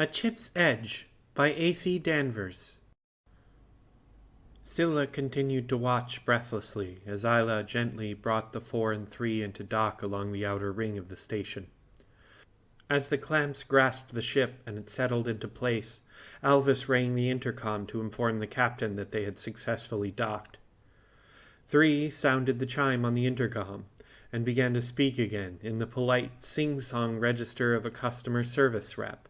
A Chip's Edge by A.C. Danvers. Silla continued to watch breathlessly as Iyla gently brought the 4 and 3 into dock along the outer ring of the station. As the clamps grasped the ship and it settled into place, Alvis rang the intercom to inform the captain that they had successfully docked. 3 sounded the chime on the intercom and began to speak again in the polite sing-song register of a customer service rep.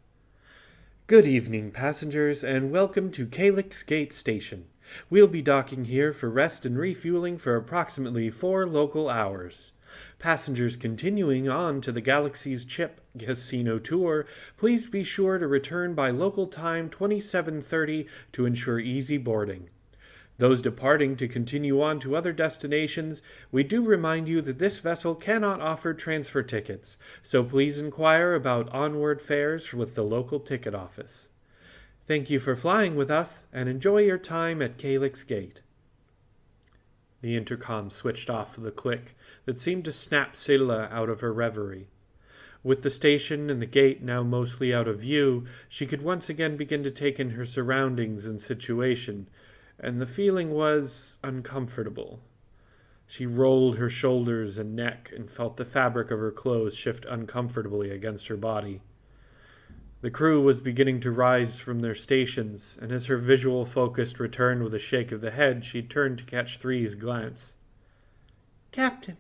Good evening, passengers, and welcome to Calyx Gate Station. We'll be docking here for rest and refueling for approximately 4 local hours. Passengers continuing on to the Galaxy's Chip Casino Tour, please be sure to return by local time 27:30 to ensure easy boarding. Those departing to continue on to other destinations, we do remind you that this vessel cannot offer transfer tickets, so please inquire about onward fares with the local ticket office. Thank you for flying with us, and enjoy your time at Calyx Gate. The intercom switched off with a click that seemed to snap Silla out of her reverie. With the station and the gate now mostly out of view, she could once again begin to take in her surroundings and situation, and the feeling was uncomfortable. She rolled her shoulders and neck and felt the fabric of her clothes shift uncomfortably against her body. The crew was beginning to rise from their stations, and as her visual focus returned with a shake of the head, she turned to catch 3's glance. Captain,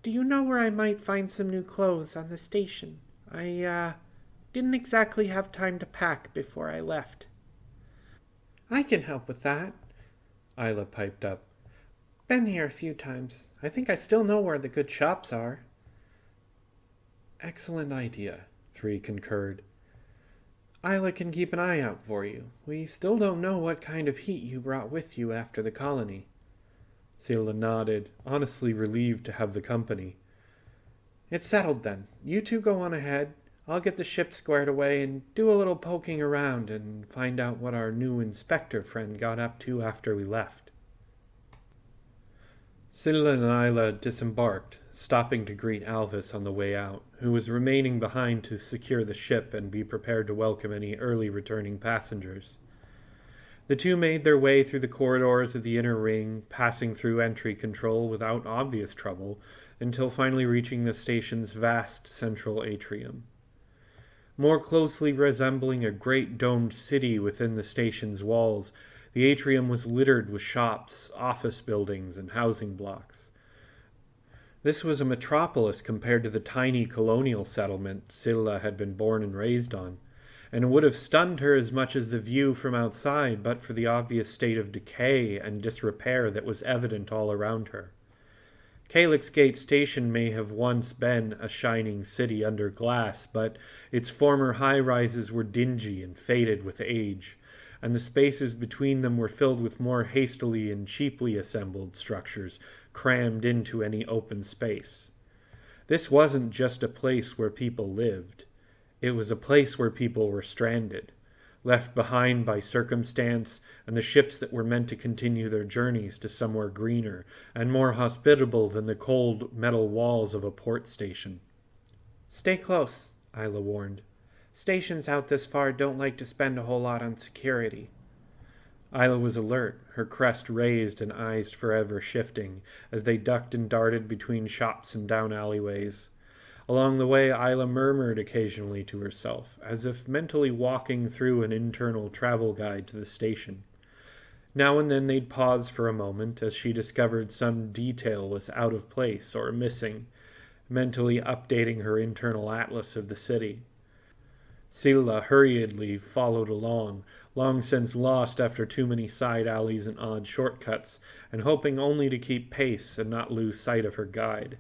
do you know where I might find some new clothes on the station? I didn't exactly have time to pack before I left. I can help with that, Iyla piped up. Been here a few times. I think I still know where the good shops are. Excellent idea, 3 concurred. Iyla can keep an eye out for you. We still don't know what kind of heat you brought with you after the colony. Silla nodded, honestly relieved to have the company. It's settled then. You 2 go on ahead. I'll get the ship squared away and do a little poking around and find out what our new inspector friend got up to after we left. Silla and Iyla disembarked, stopping to greet Alvis on the way out, who was remaining behind to secure the ship and be prepared to welcome any early returning passengers. The 2 made their way through the corridors of the inner ring, passing through entry control without obvious trouble, until finally reaching the station's vast central atrium. More closely resembling a great domed city within the station's walls, the atrium was littered with shops, office buildings, and housing blocks. This was a metropolis compared to the tiny colonial settlement Silla had been born and raised on, and it would have stunned her as much as the view from outside but for the obvious state of decay and disrepair that was evident all around her. Calyx Gate Station may have once been a shining city under glass, but its former high-rises were dingy and faded with age, and the spaces between them were filled with more hastily and cheaply assembled structures crammed into any open space. This wasn't just a place where people lived. It was a place where people were stranded, left behind by circumstance and the ships that were meant to continue their journeys to somewhere greener and more hospitable than the cold metal walls of a port station. Stay close, Iyla warned. Stations out this far don't like to spend a whole lot on security. Iyla was alert, her crest raised and eyes forever shifting as they ducked and darted between shops and down alleyways. Along the way, Iyla murmured occasionally to herself, as if mentally walking through an internal travel guide to the station. Now and then they'd pause for a moment as she discovered some detail was out of place or missing, mentally updating her internal atlas of the city. Silla hurriedly followed along, long since lost after too many side alleys and odd shortcuts, and hoping only to keep pace and not lose sight of her guide.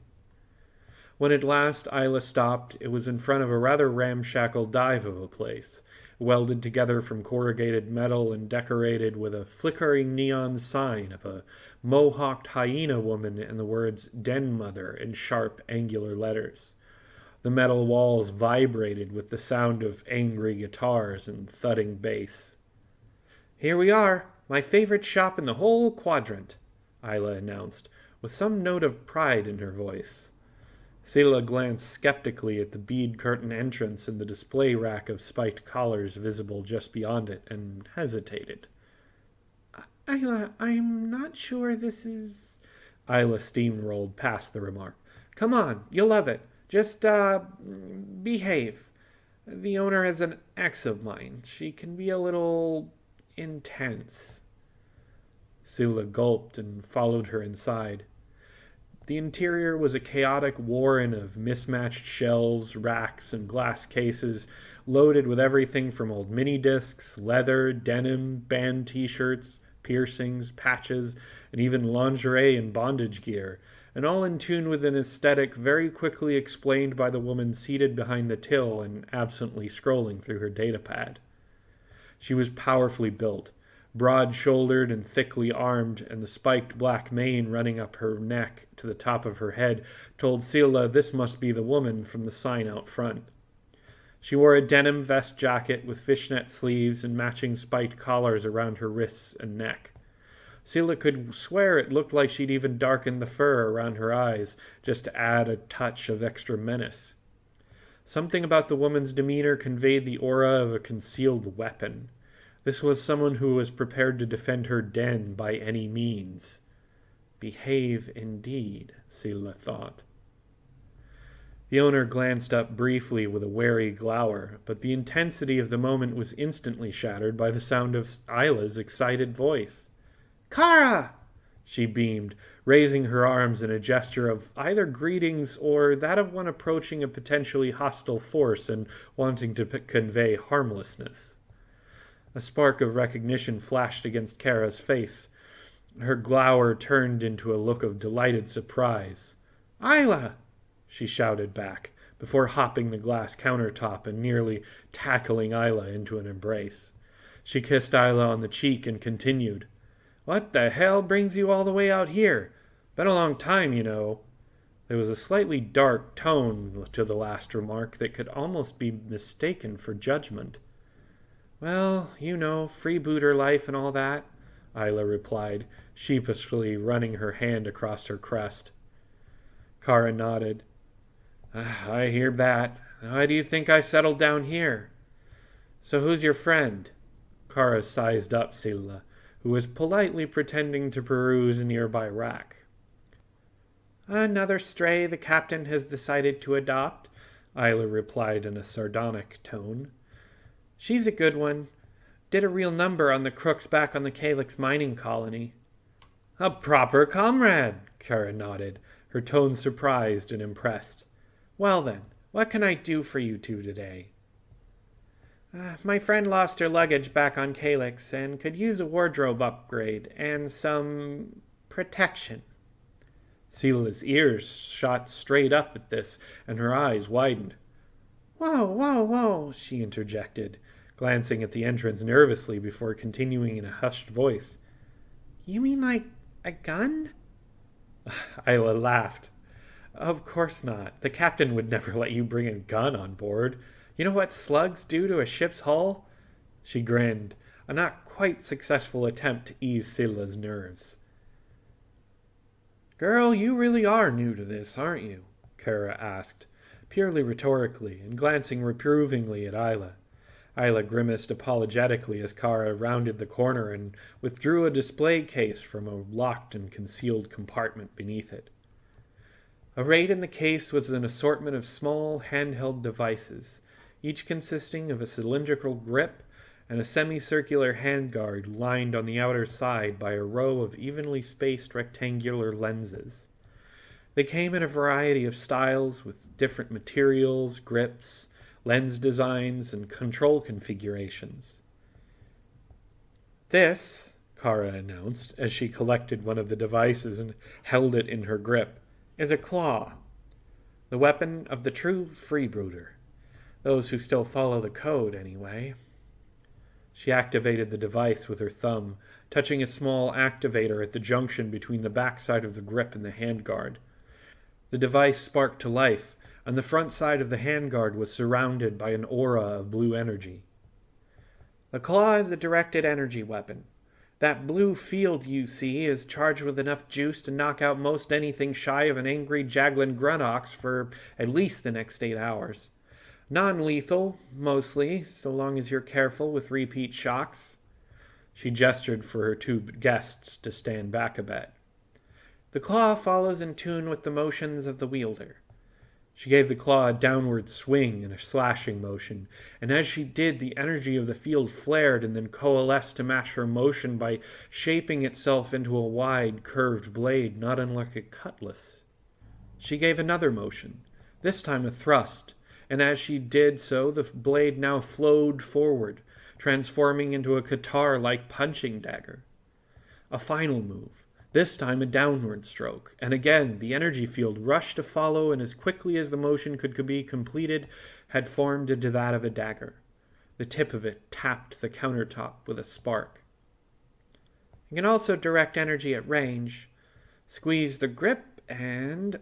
When at last Iyla stopped, it was in front of a rather ramshackle dive of a place, welded together from corrugated metal and decorated with a flickering neon sign of a mohawked hyena woman and the words "Den Mother" in sharp, angular letters. The metal walls vibrated with the sound of angry guitars and thudding bass. "Here we are, my favorite shop in the whole quadrant," Iyla announced, with some note of pride in her voice. Silla glanced skeptically at the bead curtain entrance and the display rack of spiked collars visible just beyond it, and hesitated. Iyla, I'm not sure this is. Iyla steamrolled past the remark. Come on, you'll love it. Just, behave. The owner is an ex of mine. She can be a little intense. Silla gulped and followed her inside. The interior was a chaotic warren of mismatched shelves, racks, and glass cases, loaded with everything from old mini discs, leather, denim, band t-shirts, piercings, patches, and even lingerie and bondage gear, and all in tune with an aesthetic very quickly explained by the woman seated behind the till and absently scrolling through her datapad. She was powerfully built, broad-shouldered and thickly armed, and the spiked black mane running up her neck to the top of her head told Silla this must be the woman from the sign out front. She wore a denim vest jacket with fishnet sleeves and matching spiked collars around her wrists and neck. Silla could swear it looked like she'd even darkened the fur around her eyes just to add a touch of extra menace. Something about the woman's demeanor conveyed the aura of a concealed weapon. This was someone who was prepared to defend her den by any means. Behave indeed, Silla thought. The owner glanced up briefly with a wary glower, but the intensity of the moment was instantly shattered by the sound of Isla's excited voice. Kara! She beamed, raising her arms in a gesture of either greetings or that of one approaching a potentially hostile force and wanting to convey harmlessness. A spark of recognition flashed against Kara's face. Her glower turned into a look of delighted surprise. "Iyla!" she shouted back, before hopping the glass countertop and nearly tackling Iyla into an embrace. She kissed Iyla on the cheek and continued, "What the hell brings you all the way out here? Been a long time, you know." There was a slightly dark tone to the last remark that could almost be mistaken for judgment. "Well, you know, freebooter life and all that," Iyla replied, sheepishly running her hand across her crest. Kara nodded. "I hear that. Why do you think I settled down here?" "So who's your friend?" Kara sized up Silla, who was politely pretending to peruse a nearby rack. "Another stray the captain has decided to adopt," Iyla replied in a sardonic tone. "She's a good one. Did a real number on the crooks back on the Calyx mining colony." "A proper comrade," Kara nodded, her tone surprised and impressed. "Well then, what can I do for you two today?" My friend lost her luggage back on Calyx and could use a wardrobe upgrade and some protection." Silla's ears shot straight up at this, and her eyes widened. "Whoa, whoa, whoa," she interjected, glancing at the entrance nervously before continuing in a hushed voice. "You mean like a gun?" Iyla laughed. "Of course not. The captain would never let you bring a gun on board. You know what slugs do to a ship's hull?" She grinned, a not quite successful attempt to ease Silla's nerves. "Girl, you really are new to this, aren't you?" Kara asked, purely rhetorically, and glancing reprovingly at Iyla. Iyla grimaced apologetically as Kara rounded the corner and withdrew a display case from a locked and concealed compartment beneath it. Arrayed in the case was an assortment of small handheld devices, each consisting of a cylindrical grip and a semicircular handguard lined on the outer side by a row of evenly spaced rectangular lenses. They came in a variety of styles with different materials, grips, lens designs, and control configurations. "This," Kara announced as she collected one of the devices and held it in her grip, "is a claw, the weapon of the true freebooter. Those who still follow the code, anyway." She activated the device with her thumb, touching a small activator at the junction between the backside of the grip and the handguard. The device sparked to life, and the front side of the handguard was surrounded by an aura of blue energy. "The claw is a directed energy weapon. That blue field you see is charged with enough juice to knock out most anything shy of an angry Jaglin Grunox for at least the next 8 hours. Non-lethal, mostly, so long as you're careful with repeat shocks. She gestured for her two guests to stand back a bit. The claw follows in tune with the motions of the wielder. She gave the claw a downward swing and a slashing motion, and as she did, the energy of the field flared and then coalesced to match her motion by shaping itself into a wide, curved blade, not unlike a cutlass. She gave another motion, this time a thrust, and as she did so, the blade now flowed forward, transforming into a guitar-like punching dagger. A final move, this time a downward stroke, and again the energy field rushed to follow, and as quickly as the motion could be completed, had formed into that of a dagger. The tip of it tapped the countertop with a spark. You can also direct energy at range. Squeeze the grip and...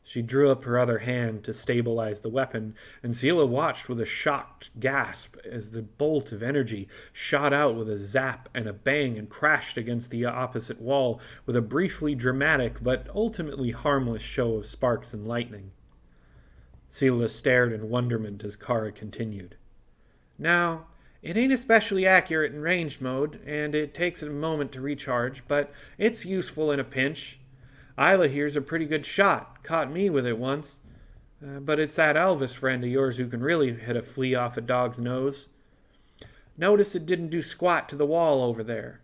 She drew up her other hand to stabilize the weapon, and Silla watched with a shocked gasp as the bolt of energy shot out with a zap and a bang and crashed against the opposite wall with a briefly dramatic but ultimately harmless show of sparks and lightning. Silla stared in wonderment as Kara continued. Now, it ain't especially accurate in ranged mode, and it takes a moment to recharge, but it's useful in a pinch. Iyla here's a pretty good shot. Caught me with it once. But it's that Elvis friend of yours who can really hit a flea off a dog's nose. Notice it didn't do squat to the wall over there.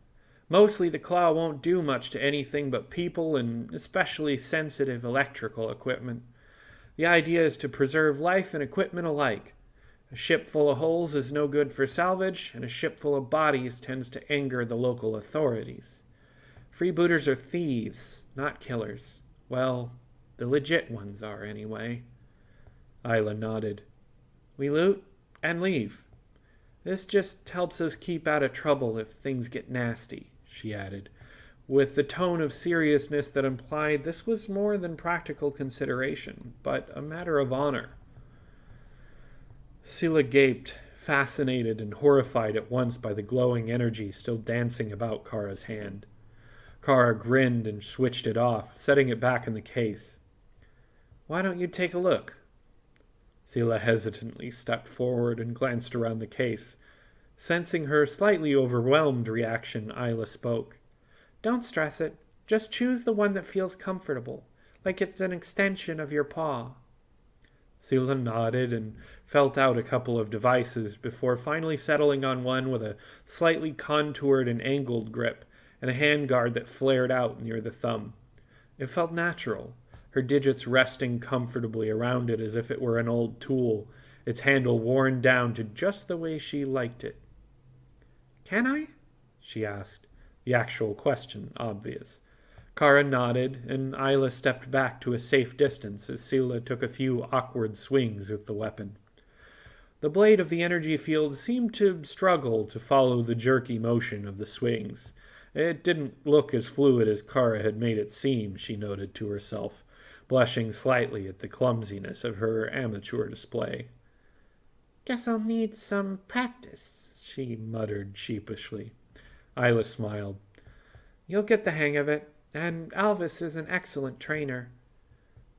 Mostly the claw won't do much to anything but people and especially sensitive electrical equipment. The idea is to preserve life and equipment alike. A ship full of holes is no good for salvage, and a ship full of bodies tends to anger the local authorities. Freebooters are thieves, not killers. Well, the legit ones are, anyway. Iyla nodded. We loot and leave. This just helps us keep out of trouble if things get nasty, she added, with the tone of seriousness that implied this was more than practical consideration, but a matter of honor. Silla gaped, fascinated and horrified at once by the glowing energy still dancing about Kara's hand. Kara grinned and switched it off, setting it back in the case. Why don't you take a look? Silla hesitantly stepped forward and glanced around the case. Sensing her slightly overwhelmed reaction, Iyla spoke. Don't stress it. Just choose the one that feels comfortable, like it's an extension of your paw. Silla nodded and felt out a couple of devices before finally settling on one with a slightly contoured and angled grip, and a handguard that flared out near the thumb. It felt natural, her digits resting comfortably around it as if it were an old tool, its handle worn down to just the way she liked it. Can I? She asked, the actual question obvious. Kara nodded, and Iyla stepped back to a safe distance as Silla took a few awkward swings with the weapon. The blade of the energy field seemed to struggle to follow the jerky motion of the swings. It didn't look as fluid as Kara had made it seem, she noted to herself, blushing slightly at the clumsiness of her amateur display. Guess I'll need some practice, she muttered sheepishly. Iyla smiled. You'll get the hang of it, and Alvis is an excellent trainer.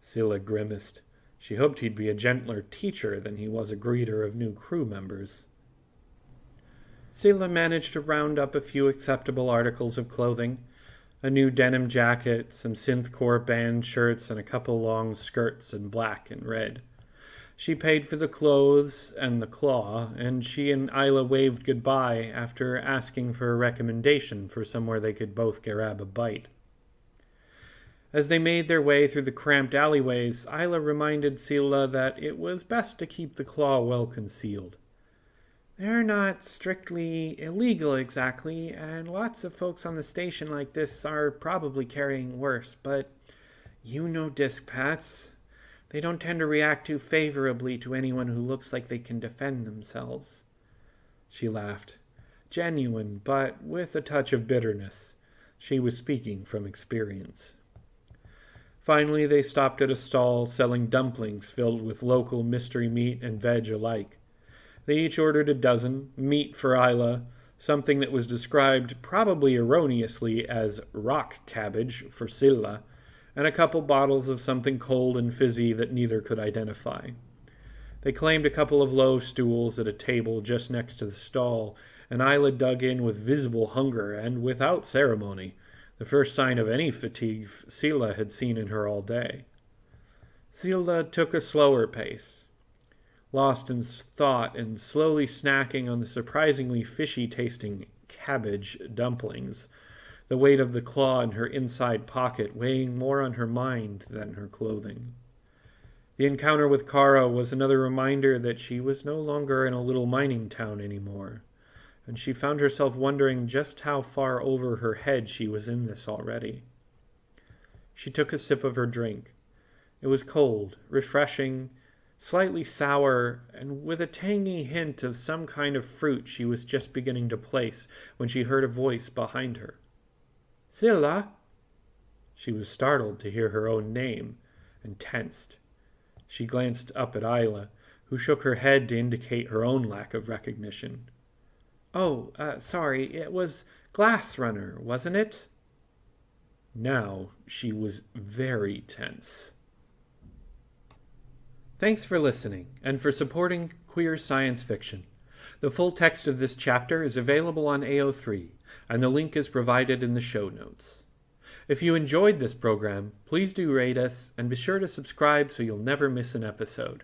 Silla grimaced. She hoped he'd be a gentler teacher than he was a greeter of new crew members. Silla managed to round up a few acceptable articles of clothing, a new denim jacket, some synthcore band shirts, and a couple long skirts in black and red. She paid for the clothes and the claw, and she and Iyla waved goodbye after asking for a recommendation for somewhere they could both grab a bite. As they made their way through the cramped alleyways, Iyla reminded Silla that it was best to keep the claw well concealed. They're not strictly illegal exactly, and lots of folks on the station like this are probably carrying worse, but you know dispats. They don't tend to react too favorably to anyone who looks like they can defend themselves. She laughed, genuine, but with a touch of bitterness. She was speaking from experience. Finally, they stopped at a stall selling dumplings filled with local mystery meat and veg alike. They each ordered a dozen, meat for Iyla, something that was described probably erroneously as rock cabbage for Silla, and a couple bottles of something cold and fizzy that neither could identify. They claimed a couple of low stools at a table just next to the stall, and Iyla dug in with visible hunger and without ceremony, the first sign of any fatigue Silla had seen in her all day. Silla took a slower pace, lost in thought and slowly snacking on the surprisingly fishy-tasting cabbage dumplings, the weight of the claw in her inside pocket weighing more on her mind than her clothing. The encounter with Kara was another reminder that she was no longer in a little mining town anymore, and she found herself wondering just how far over her head she was in this already. She took a sip of her drink. It was cold, refreshing, slightly sour, and with a tangy hint of some kind of fruit she was just beginning to place when she heard a voice behind her. "Silla!" She was startled to hear her own name, and tensed. She glanced up at Iyla, who shook her head to indicate her own lack of recognition. "Oh, sorry, it was Glass Runner, wasn't it?" Now she was very tense. Thanks for listening, and for supporting queer science fiction. The full text of this chapter is available on AO3, and the link is provided in the show notes. If you enjoyed this program, please do rate us, and be sure to subscribe so you'll never miss an episode.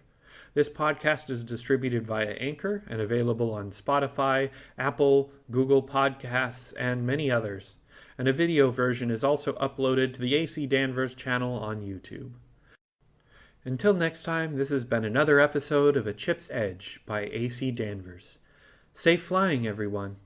This podcast is distributed via Anchor and available on Spotify, Apple, Google Podcasts, and many others. And a video version is also uploaded to the AC Danvers channel on YouTube. Until next time, this has been another episode of A Chip's Edge by AC Danvers. Safe flying, everyone.